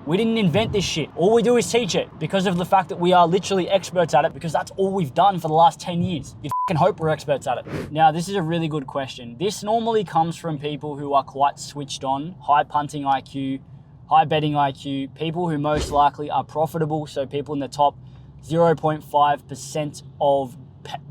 We didn't invent this shit. All we do is teach it because of the fact that we are literally experts at it, because that's all we've done for the last 10 years. You'd fucking hope we're experts at it. Now, this is a really good question. This normally comes from people who are quite switched on, high punting IQ, high betting IQ, people who most likely are profitable, so people in the top 0.5% of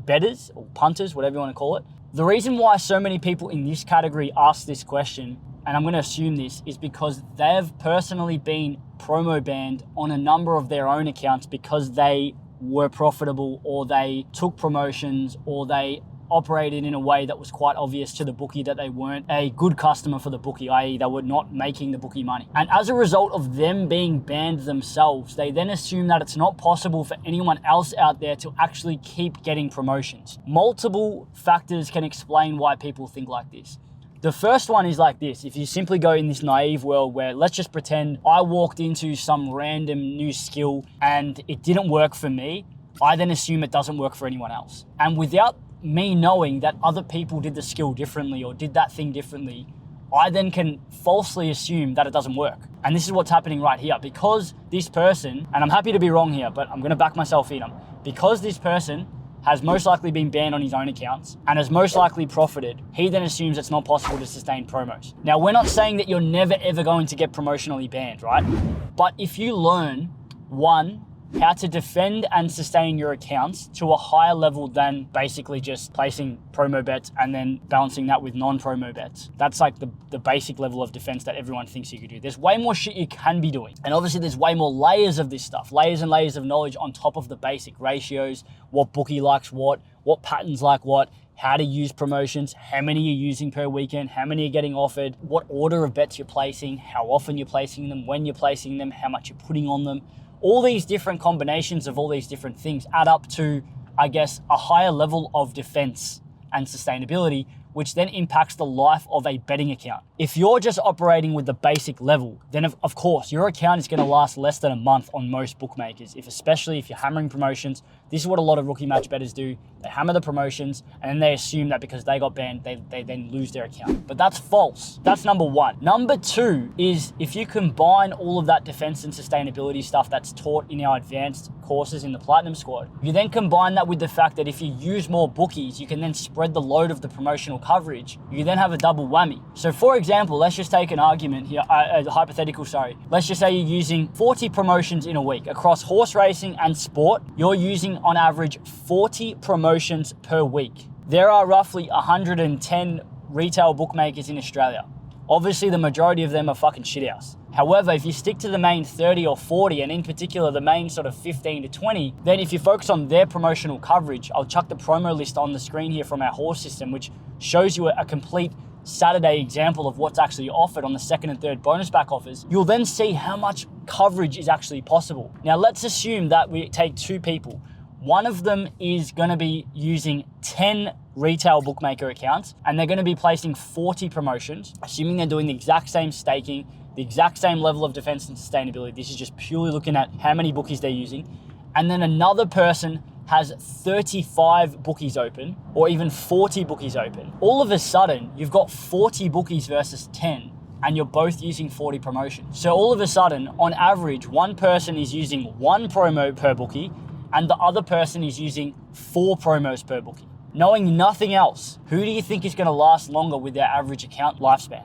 bettors or punters, whatever you want to call it. The reason why so many people in this category ask this question, and I'm going to assume this, is because they've personally been promo banned on a number of their own accounts because they were profitable, or they took promotions, or they operated in a way that was quite obvious to the bookie that they weren't a good customer for the bookie, i.e. they were not making the bookie money. And as a result of them being banned themselves, they then assume that it's not possible for anyone else out there to actually keep getting promotions. Multiple factors can explain why people think like this. The first one is like this. If you simply go in this naive world where, let's just pretend I walked into some random new skill and it didn't work for me, I then assume it doesn't work for anyone else. And without me knowing that other people did the skill differently or did that thing differently, I then can falsely assume that it doesn't work. And this is what's happening right here. Because this person, and I'm happy to be wrong here, but I'm going to back myself in, because this person has most likely been banned on his own accounts and has most likely profited, he then assumes it's not possible to sustain promos. Now, we're not saying that you're never ever going to get promotionally banned, right? But if you learn, one, how to defend and sustain your accounts to a higher level than basically just placing promo bets and then balancing that with non-promo bets. That's like the basic level of defense that everyone thinks you could do. There's way more shit you can be doing. And obviously there's way more layers of this stuff, layers and layers of knowledge on top of the basic ratios, what bookie likes what patterns like what, how to use promotions, how many you're using per weekend, how many you're getting offered, what order of bets you're placing, how often you're placing them, when you're placing them, how much you're putting on them. All these different combinations of all these different things add up to, I guess, a higher level of defense and sustainability, which then impacts the life of a betting account. If you're just operating with the basic level, then of course, your account is going to last less than a month on most bookmakers, especially if you're hammering promotions. This is what a lot of rookie match bettors do. They hammer the promotions and then they assume that because they got banned, they then lose their account. But that's false. That's number one. Number two is if you combine all of that defense and sustainability stuff that's taught in our advanced courses in the Platinum Squad, you then combine that with the fact that if you use more bookies, you can then spread the load of the promotional coverage. You then have a double whammy. So for example, let's just take an argument here, a hypothetical, sorry. Let's just say you're using 40 promotions in a week across horse racing and sport. You're using on average 40 promotions per week. There are roughly 110 retail bookmakers in Australia. Obviously, the majority of them are fucking shithouse. However, if you stick to the main 30 or 40, and in particular the main sort of 15 to 20, then if you focus on their promotional coverage, I'll chuck the promo list on the screen here from our horse system, which shows you a complete Saturday example of what's actually offered on the second and third bonus back offers. You'll then see how much coverage is actually possible. Now, let's assume that we take two people. One of them is going to be using 10 retail bookmaker accounts, and they're going to be placing 40 promotions, assuming they're doing the exact same staking, the exact same level of defense and sustainability. This is just purely looking at how many bookies they're using. And then another person has 35 bookies open, or even 40 bookies open. All of a sudden, you've got 40 bookies versus 10, and you're both using 40 promotions. So all of a sudden, on average, one person is using one promo per bookie, and the other person is using 4 promos per bookie. Knowing nothing else, who do you think is going to last longer with their average account lifespan?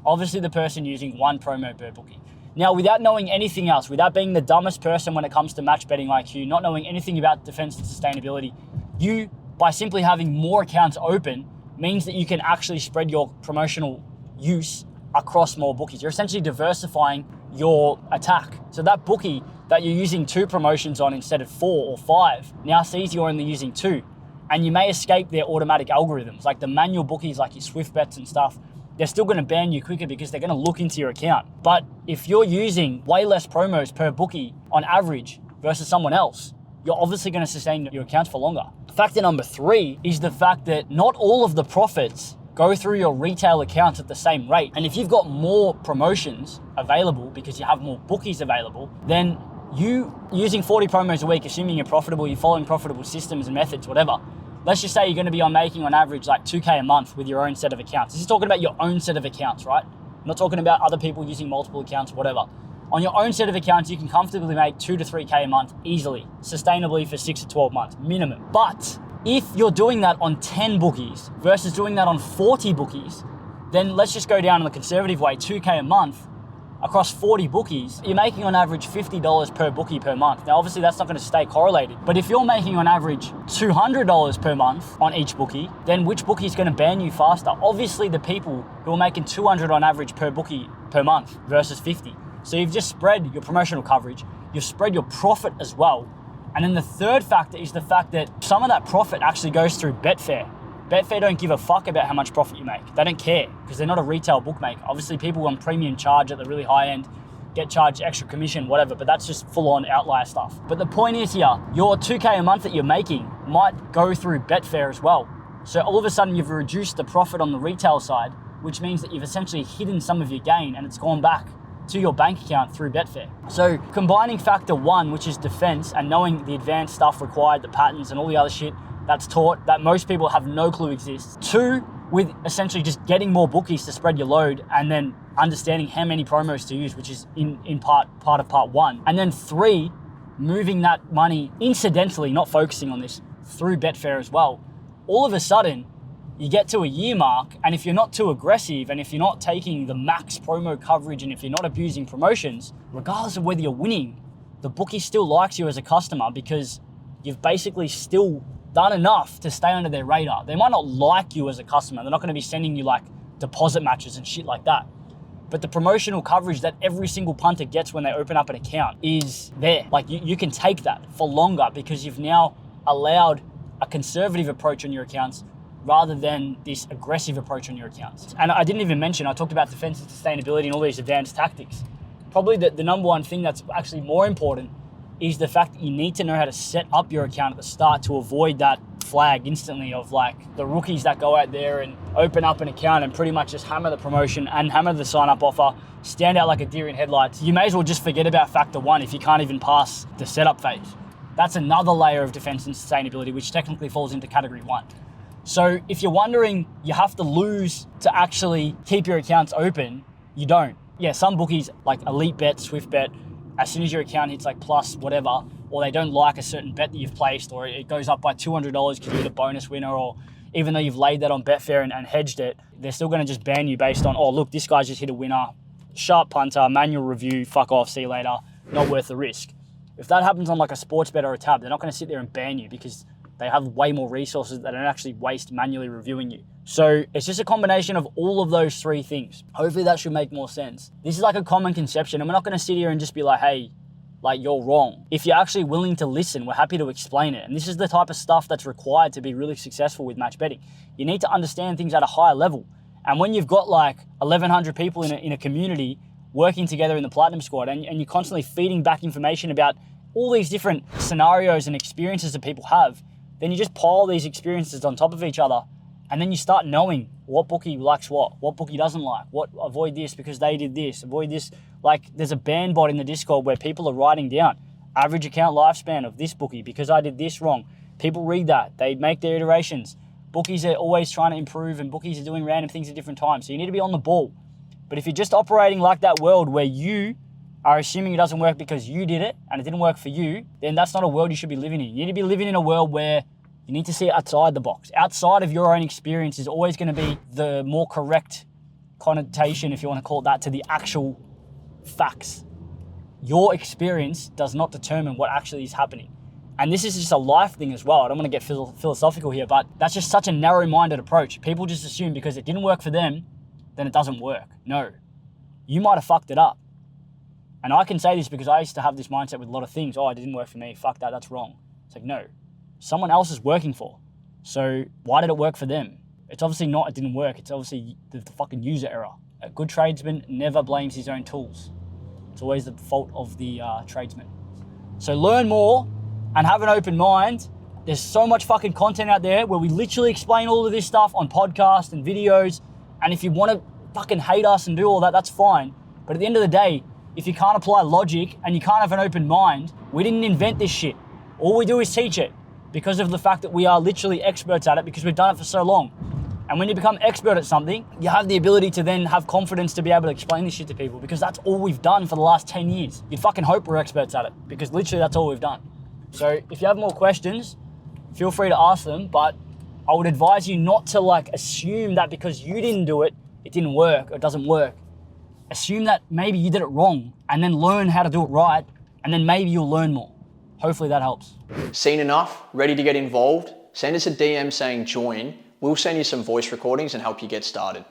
Obviously the person using one promo per bookie. Now, without knowing anything else, without being the dumbest person when it comes to match betting IQ, not knowing anything about defense and sustainability, you, by simply having more accounts open, means that you can actually spread your promotional use across more bookies. You're essentially diversifying your attack. So that bookie that you're using 2 promotions on instead of 4 or 5 now sees you're only using 2. And you may escape their automatic algorithms, like the manual bookies, like your Swift bets and stuff. They're still going to ban you quicker because they're going to look into your account. But if you're using way less promos per bookie on average versus someone else, you're obviously going to sustain your accounts for longer. Factor number 3 is the fact that not all of the profits go through your retail accounts at the same rate. And if you've got more promotions available because you have more bookies available, then you using 40 promos a week, assuming you're profitable, you're following profitable systems and methods, whatever. Let's just say you're going to be making on average like 2K a month with your own set of accounts. This is talking about your own set of accounts, right? I'm not talking about other people using multiple accounts, whatever. On your own set of accounts, you can comfortably make 2 to 3K a month easily, sustainably for 6 to 12 months, minimum. But if you're doing that on 10 bookies versus doing that on 40 bookies, then let's just go down in the conservative way, 2K a month across 40 bookies, you're making on average $50 per bookie per month. Now, obviously that's not gonna stay correlated, but if you're making on average $200 per month on each bookie, then which bookie is gonna ban you faster? Obviously the people who are making 200 on average per bookie per month versus 50. So you've just spread your promotional coverage, you've spread your profit as well. And then the third factor is the fact that some of that profit actually goes through Betfair. Betfair don't give a fuck about how much profit you make. They don't care because they're not a retail bookmaker. Obviously people on premium charge at the really high end, get charged extra commission, whatever, but that's just full on outlier stuff. But the point is here, your 2K a month that you're making might go through Betfair as well. So all of a sudden you've reduced the profit on the retail side, which means that you've essentially hidden some of your gain and it's gone back to your bank account through Betfair. So combining factor one, which is defense, and knowing the advanced stuff required, the patterns and all the other shit that's taught that most people have no clue exists. Two, with essentially just getting more bookies to spread your load and then understanding how many promos to use, which is in part of part one. And then three, moving that money incidentally, not focusing on this, through Betfair as well. All of a sudden, you get to a year mark, and if you're not too aggressive, and if you're not taking the max promo coverage, and if you're not abusing promotions, regardless of whether you're winning, the bookie still likes you as a customer because you've basically still done enough to stay under their radar. They might not like you as a customer. They're not going to be sending you like deposit matches and shit like that. But the promotional coverage that every single punter gets when they open up an account is there. Like you can take that for longer because you've now allowed a conservative approach on your accounts rather than this aggressive approach on your accounts. And I didn't even mention, I talked about defense and sustainability and all these advanced tactics. Probably the number one thing that's actually more important is the fact that you need to know how to set up your account at the start to avoid that flag instantly of like the rookies that go out there and open up an account and pretty much just hammer the promotion and hammer the sign up offer, stand out like a deer in headlights. You may as well just forget about factor one if you can't even pass the setup phase. That's another layer of defense and sustainability, which technically falls into category one. So if you're wondering you have to lose to actually keep your accounts open, you don't. Yeah, some bookies like Elite Bet, Swift Bet, as soon as your account hits like plus whatever, or they don't like a certain bet that you've placed, or it goes up by $200 because you're the bonus winner, or even though you've laid that on Betfair and hedged it, they're still going to just ban you based on, oh, look, this guy's just hit a winner, sharp punter, manual review, fuck off, see you later, not worth the risk. If that happens on like a sports bet or a tab, they're not going to sit there and ban you because they have way more resources that don't actually waste manually reviewing you. So it's just a combination of all of those three things. Hopefully that should make more sense. This is like a common conception, and we're not going to sit here and just be like, hey, like you're wrong. If you're actually willing to listen, we're happy to explain it. And this is the type of stuff that's required to be really successful with match betting. You need to understand things at a higher level. And when you've got like 1,100 people in a community working together in the Platinum Squad, and you're constantly feeding back information about all these different scenarios and experiences that people have, then you just pile these experiences on top of each other, and then you start knowing what bookie likes what bookie doesn't like, what avoid this because they did this, avoid this. Like there's a ban bot in the Discord where people are writing down average account lifespan of this bookie because I did this wrong. People read that, they make their iterations. Bookies are always trying to improve, and bookies are doing random things at different times. So you need to be on the ball. But if you're just operating like that world where you are assuming it doesn't work because you did it and it didn't work for you, then that's not a world you should be living in. You need to be living in a world where you need to see outside the box. Outside of your own experience is always going to be the more correct connotation, if you want to call it that, to the actual facts. Your experience does not determine what actually is happening. And this is just a life thing as well. I don't want to get philosophical here, but that's just such a narrow-minded approach. People just assume because it didn't work for them, then it doesn't work. No, you might have fucked it up. And I can say this because I used to have this mindset with a lot of things. Oh, it didn't work for me. Fuck that. That's wrong. It's like, no. Someone else is working for. So why did it work for them? It's obviously not, it didn't work. It's obviously the fucking user error. A good tradesman never blames his own tools. It's always the fault of the tradesman. So learn more and have an open mind. There's so much fucking content out there where we literally explain all of this stuff on podcasts and videos. And if you want to fucking hate us and do all that, that's fine. But at the end of the day, if you can't apply logic and you can't have an open mind, we didn't invent this shit. All we do is teach it because of the fact that we are literally experts at it because we've done it for so long. And when you become expert at something, you have the ability to then have confidence to be able to explain this shit to people, because that's all we've done for the last 10 years. You'd fucking hope we're experts at it, because literally that's all we've done. So if you have more questions, feel free to ask them, but I would advise you not to like assume that because you didn't do it, it didn't work or it doesn't work. Assume that maybe you did it wrong and then learn how to do it right, and then maybe you'll learn more. Hopefully that helps. Seen enough? Ready to get involved? Send us a DM saying join. We'll send you some voice recordings and help you get started.